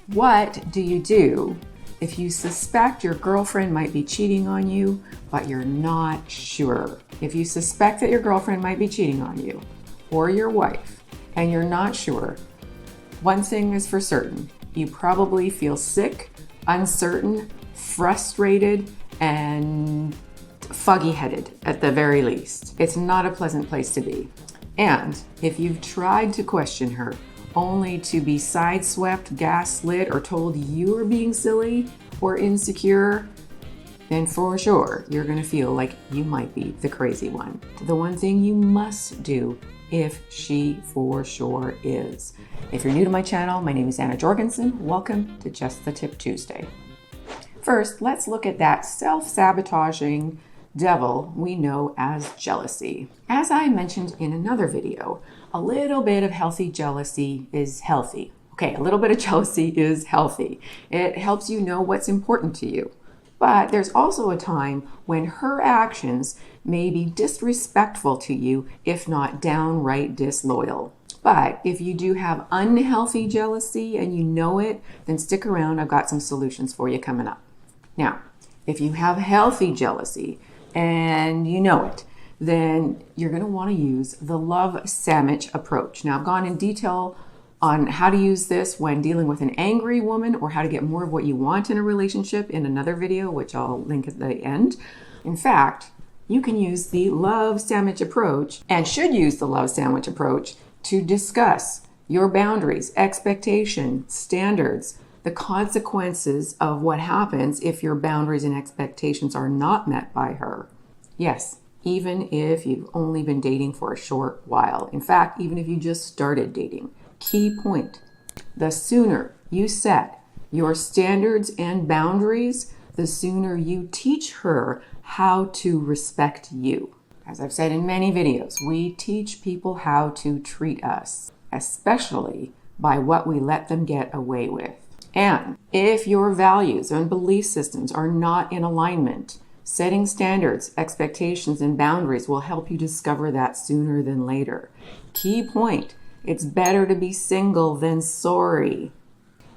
What do you do if you suspect your girlfriend might be cheating on you, but you're not sure? If you suspect that your girlfriend might be cheating on you or your wife and you're not sure, one thing is for certain. You probably feel sick, uncertain, frustrated, and foggy-headed at the very least. It's not a pleasant place to be. And if you've tried to question her only to be sideswept, gaslit, or told you're being silly or insecure, then for sure you're going to feel like you might be the crazy one. The one thing you must do if she for sure is. If you're new to my channel, my name is Anna Jorgensen. Welcome to Just the Tip Tuesday. First, let's look at that self-sabotaging devil we know as jealousy. As I mentioned in another video, a little bit of healthy jealousy is healthy. Okay, a little bit of jealousy is healthy. It helps you know what's important to you. But there's also a time when her actions may be disrespectful to you, if not downright disloyal. But if you do have unhealthy jealousy and you know it, then stick around. I've got some solutions for you coming up. Now, if you have healthy jealousy and you know it, then you're going to want to use the love sandwich approach. Now, I've gone in detail on how to use this when dealing with an angry woman or how to get more of what you want in a relationship in another video, which I'll link at the end. In fact, you can use the love sandwich approach and should use the love sandwich approach to discuss your boundaries, expectations, standards, the consequences of what happens if your boundaries and expectations are not met by her. Yes, even if you've only been dating for a short while. In fact, even if you just started dating. Key point, the sooner you set your standards and boundaries, the sooner you teach her how to respect you. As I've said in many videos, we teach people how to treat us, especially by what we let them get away with. And if your values and belief systems are not in alignment, setting standards, expectations, and boundaries will help you discover that sooner than later. Key point, it's better to be single than sorry.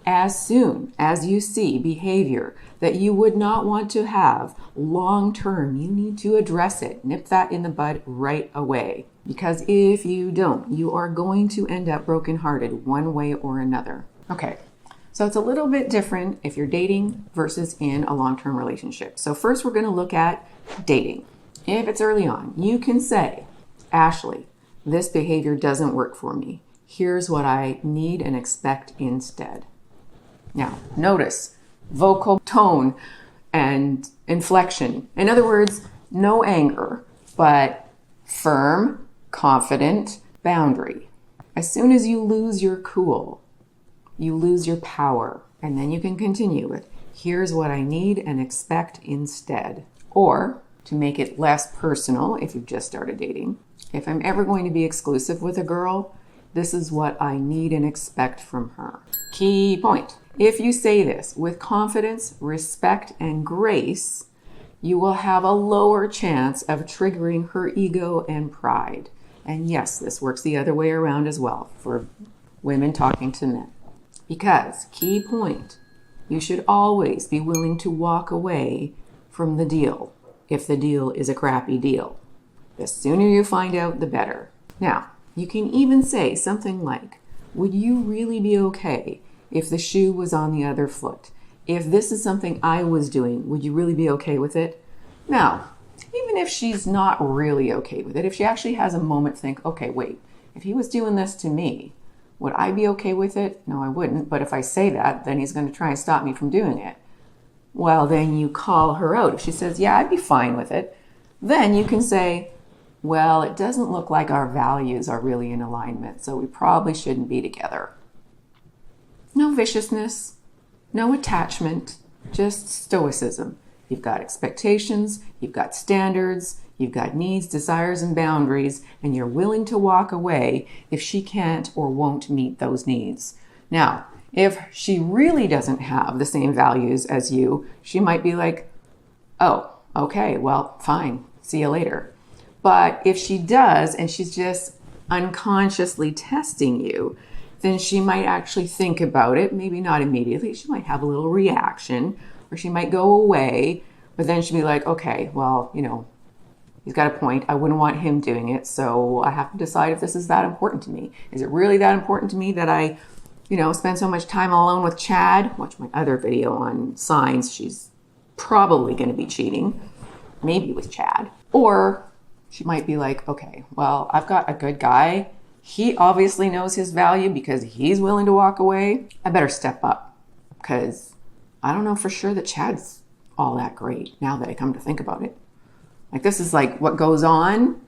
As soon as you see behavior that you would not want to have long term, you need to address it. Nip that in the bud right away. Because if you don't, you are going to end up brokenhearted one way or another. Okay. So it's a little bit different if you're dating versus in a long-term relationship. So first we're going to look at dating. If it's early on, you can say, Ashley, this behavior doesn't work for me. Here's what I need and expect instead. Now, notice vocal tone and inflection. In other words, no anger, but firm, confident boundary. As soon as you lose your cool, you lose your power, and then you can continue with, here's what I need and expect instead. Or, to make it less personal, if you've just started dating, if I'm ever going to be exclusive with a girl, this is what I need and expect from her. Key point. If you say this with confidence, respect, and grace, you will have a lower chance of triggering her ego and pride. And yes, this works the other way around as well for women talking to men. Because, key point, you should always be willing to walk away from the deal if the deal is a crappy deal. The sooner you find out, the better. Now, you can even say something like, would you really be okay if the shoe was on the other foot? If this is something I was doing, would you really be okay with it? Now, even if she's not really okay with it, if she actually has a moment to think, okay, wait, if he was doing this to me, would I be okay with it? No, I wouldn't. But if I say that, then he's going to try and stop me from doing it. Well, then you call her out. If she says, yeah, I'd be fine with it, then you can say, well, it doesn't look like our values are really in alignment, so we probably shouldn't be together. No viciousness, no attachment, just stoicism. You've got expectations, you've got standards, you've got needs, desires, and boundaries, and you're willing to walk away if she can't or won't meet those needs. Now, if she really doesn't have the same values as you, she might be like, oh, okay, well, fine, see you later. But if she does, and she's just unconsciously testing you, then she might actually think about it. Maybe not immediately. She might have a little reaction, or she might go away, but then she'll be like, okay, well, he's got a point. I wouldn't want him doing it, so I have to decide if this is that important to me. Is it really that important to me that I, spend so much time alone with Chad? Watch my other video on signs. She's probably going to be cheating, maybe with Chad. Or she might be like, okay, well, I've got a good guy. He obviously knows his value because he's willing to walk away. I better step up because I don't know for sure that Chad's all that great now that I come to think about it. Like, this is like what goes on,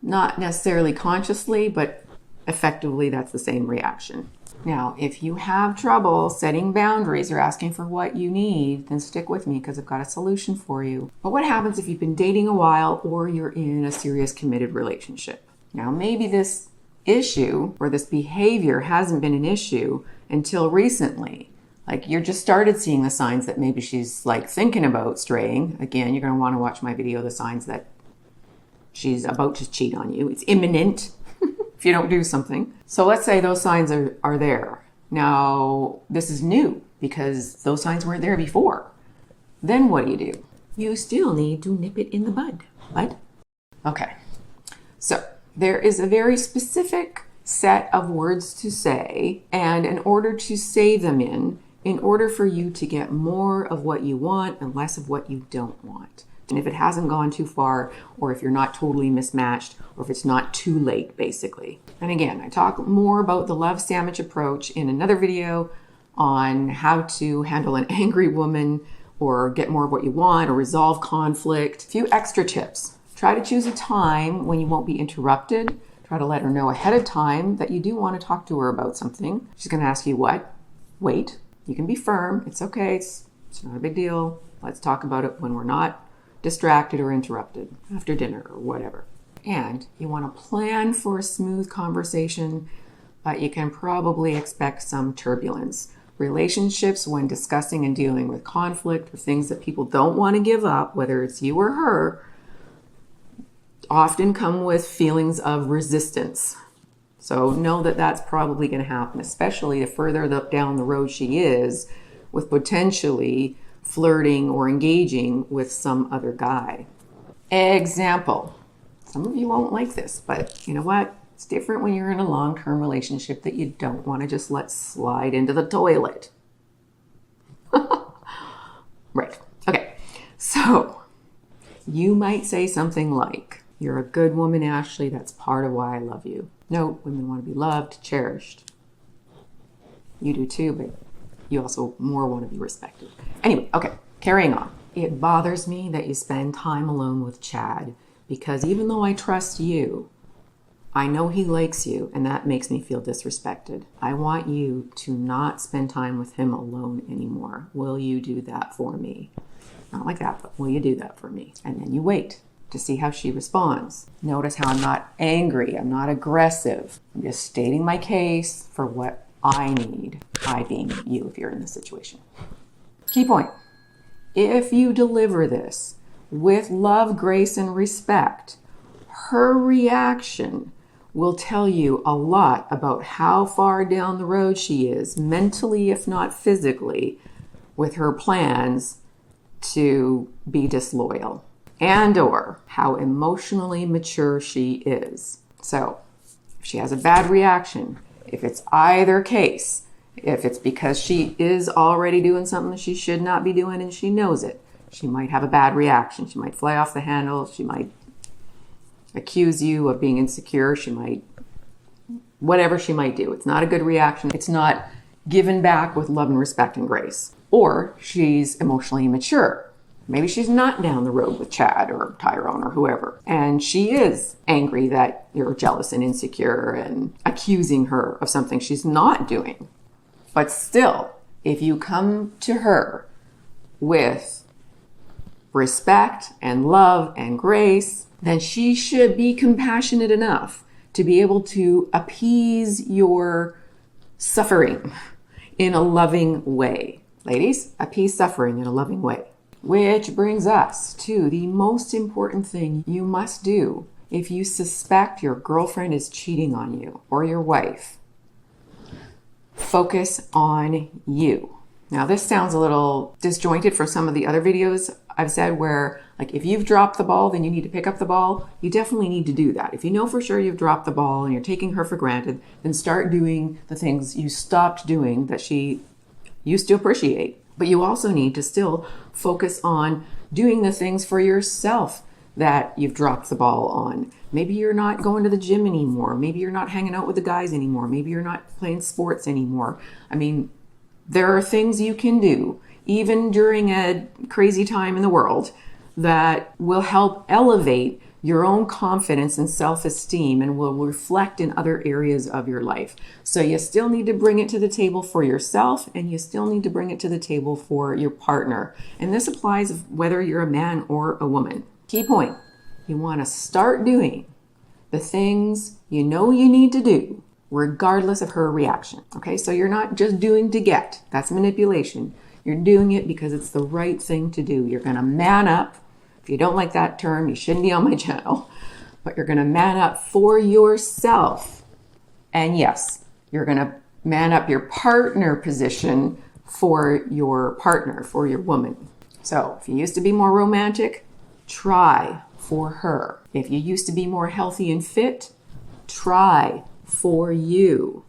not necessarily consciously, but effectively that's the same reaction. Now, if you have trouble setting boundaries or asking for what you need, then stick with me because I've got a solution for you. But what happens if you've been dating a while or you're in a serious committed relationship? Now, maybe this issue or this behavior hasn't been an issue until recently. Like, you just started seeing the signs that maybe she's like thinking about straying. Again, you're going to want to watch my video, the signs that she's about to cheat on you. It's imminent if you don't do something. So let's say those signs are there. Now, this is new because those signs weren't there before. Then what do? You still need to nip it in the bud. Bud? Okay. So there is a very specific set of words to say, and in order to say them in order for you to get more of what you want and less of what you don't want. And if it hasn't gone too far, or if you're not totally mismatched, or if it's not too late, basically. And again, I talk more about the love sandwich approach in another video on how to handle an angry woman or get more of what you want or resolve conflict. A few extra tips. Try to choose a time when you won't be interrupted. Try to let her know ahead of time that you do want to talk to her about something. She's going to ask you what? Wait. You can be firm. It's okay. It's not a big deal. Let's talk about it when we're not distracted or interrupted after dinner or whatever. And you want to plan for a smooth conversation, but you can probably expect some turbulence. Relationships, when discussing and dealing with conflict or things that people don't want to give up, whether it's you or her, often come with feelings of resistance. So know that that's probably going to happen, especially the further down the road she is with potentially flirting or engaging with some other guy. Example. Some of you won't like this, but you know what? It's different when you're in a long-term relationship that you don't want to just let slide into the toilet. Right. Okay. So you might say something like, "You're a good woman, Ashley. That's part of why I love you." No, women want to be loved, cherished. You do too, but you also more want to be respected. Anyway, okay, carrying on. It bothers me that you spend time alone with Chad because even though I trust you, I know he likes you and that makes me feel disrespected. I want you to not spend time with him alone anymore. Will you do that for me? Not like that, but will you do that for me? And then you wait to see how she responds. Notice how I'm not angry. I'm not aggressive. I'm just stating my case for what I need. I being you if you're in this situation. Key point. If you deliver this with love, grace, and respect, her reaction will tell you a lot about how far down the road she is, mentally if not physically, with her plans to be disloyal, and or how emotionally mature she is. So if she has a bad reaction, if it's either case, if it's because she is already doing something that she should not be doing and she knows it, she might have a bad reaction. She might fly off the handle. She might accuse you of being insecure. She might, whatever she might do. It's not a good reaction. It's not given back with love and respect and grace. Or she's emotionally immature. Maybe she's not down the road with Chad or Tyrone or whoever. And she is angry that you're jealous and insecure and accusing her of something she's not doing. But still, if you come to her with respect and love and grace, then she should be compassionate enough to be able to appease your suffering in a loving way. Ladies, appease suffering in a loving way. Which brings us to the most important thing you must do if you suspect your girlfriend is cheating on you or your wife. focus on you. Now, this sounds a little disjointed for some of the other videos I've said where, like, if you've dropped the ball, then you need to pick up the ball. You definitely need to do that. If you know for sure you've dropped the ball and you're taking her for granted, then start doing the things you stopped doing that she used to appreciate. But you also need to still focus on doing the things for yourself that you've dropped the ball on. Maybe you're not going to the gym anymore. Maybe you're not hanging out with the guys anymore. Maybe you're not playing sports anymore. I mean, there are things you can do, even during a crazy time in the world, that will help elevate your own confidence and self-esteem and will reflect in other areas of your life. So you still need to bring it to the table for yourself, and you still need to bring it to the table for your partner. And this applies whether you're a man or a woman. Key point, you want to start doing the things you know you need to do regardless of her reaction. Okay, so you're not just doing to get. That's manipulation. You're doing it because it's the right thing to do. You're going to man up. If you don't like that term, you shouldn't be on my channel. But you're going to man up for yourself. And yes, you're going to man up your partner position for your partner, for your woman. So if you used to be more romantic, try for her. If you used to be more healthy and fit, try for you.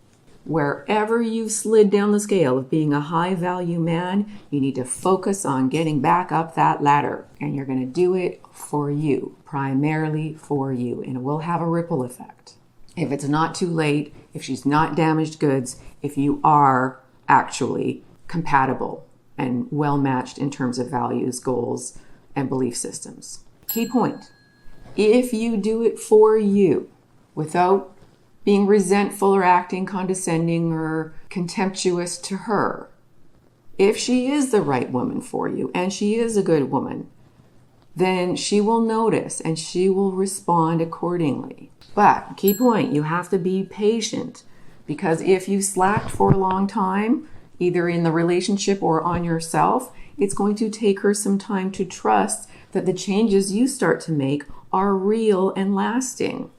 Wherever you've slid down the scale of being a high value man, you need to focus on getting back up that ladder. And you're going to do it for you, primarily for you. And it will have a ripple effect. If it's not too late, if she's not damaged goods, if you are actually compatible and well matched in terms of values, goals, and belief systems. Key point, if you do it for you without being resentful or acting condescending or contemptuous to her, if she is the right woman for you and she is a good woman, then she will notice and she will respond accordingly. But key point, you have to be patient, because if you slacked for a long time, either in the relationship or on yourself, it's going to take her some time to trust that the changes you start to make are real and lasting.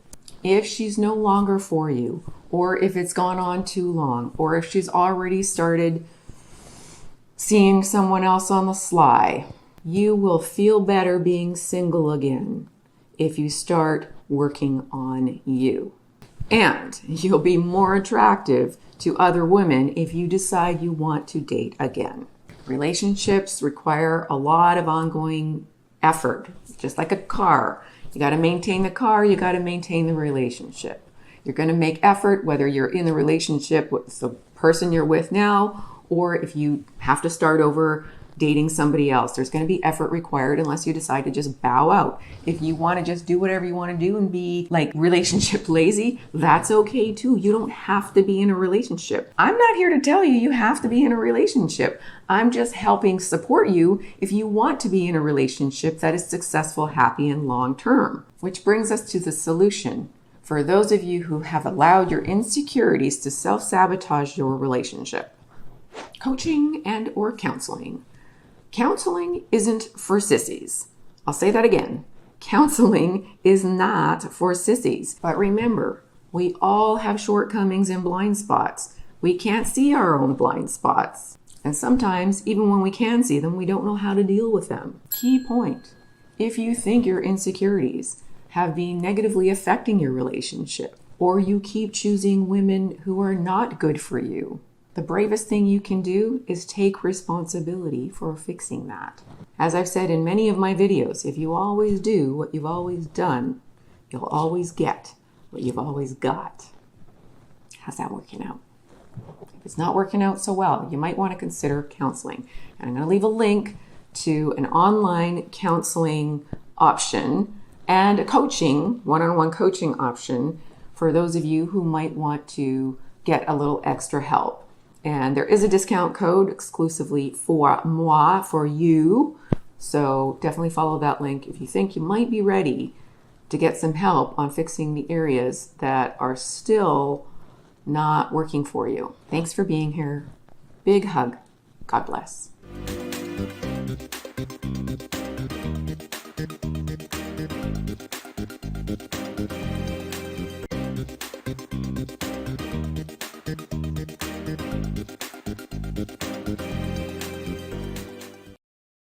If she's no longer for you, or if it's gone on too long, or if she's already started seeing someone else on the sly, you will feel better being single again if you start working on you. And you'll be more attractive to other women if you decide you want to date again. Relationships require a lot of ongoing effort, just like a car. You got to maintain the car, you got to maintain the relationship. You're going to make effort whether you're in the relationship with the person you're with now, or if you have to start over dating somebody else. There's going to be effort required unless you decide to just bow out. If you want to just do whatever you want to do and be like relationship lazy, that's okay too. You don't have to be in a relationship. I'm not here to tell you have to be in a relationship. I'm just helping support you if you want to be in a relationship that is successful, happy, and long-term. Which brings us to the solution for those of you who have allowed your insecurities to self-sabotage your relationship. Coaching and or counseling. Counseling isn't for sissies. I'll say that again. Counseling is not for sissies. But remember, we all have shortcomings and blind spots. We can't see our own blind spots. And sometimes, even when we can see them, we don't know how to deal with them. Key point. If you think your insecurities have been negatively affecting your relationship, or you keep choosing women who are not good for you, the bravest thing you can do is take responsibility for fixing that. As I've said in many of my videos, if you always do what you've always done, you'll always get what you've always got. How's that working out? If it's not working out so well, you might want to consider counseling. And I'm going to leave a link to an online counseling option and a coaching, one-on-one coaching option for those of you who might want to get a little extra help. And there is a discount code exclusively for moi, for you. So definitely follow that link if you think you might be ready to get some help on fixing the areas that are still not working for you. Thanks for being here. Big hug. God bless.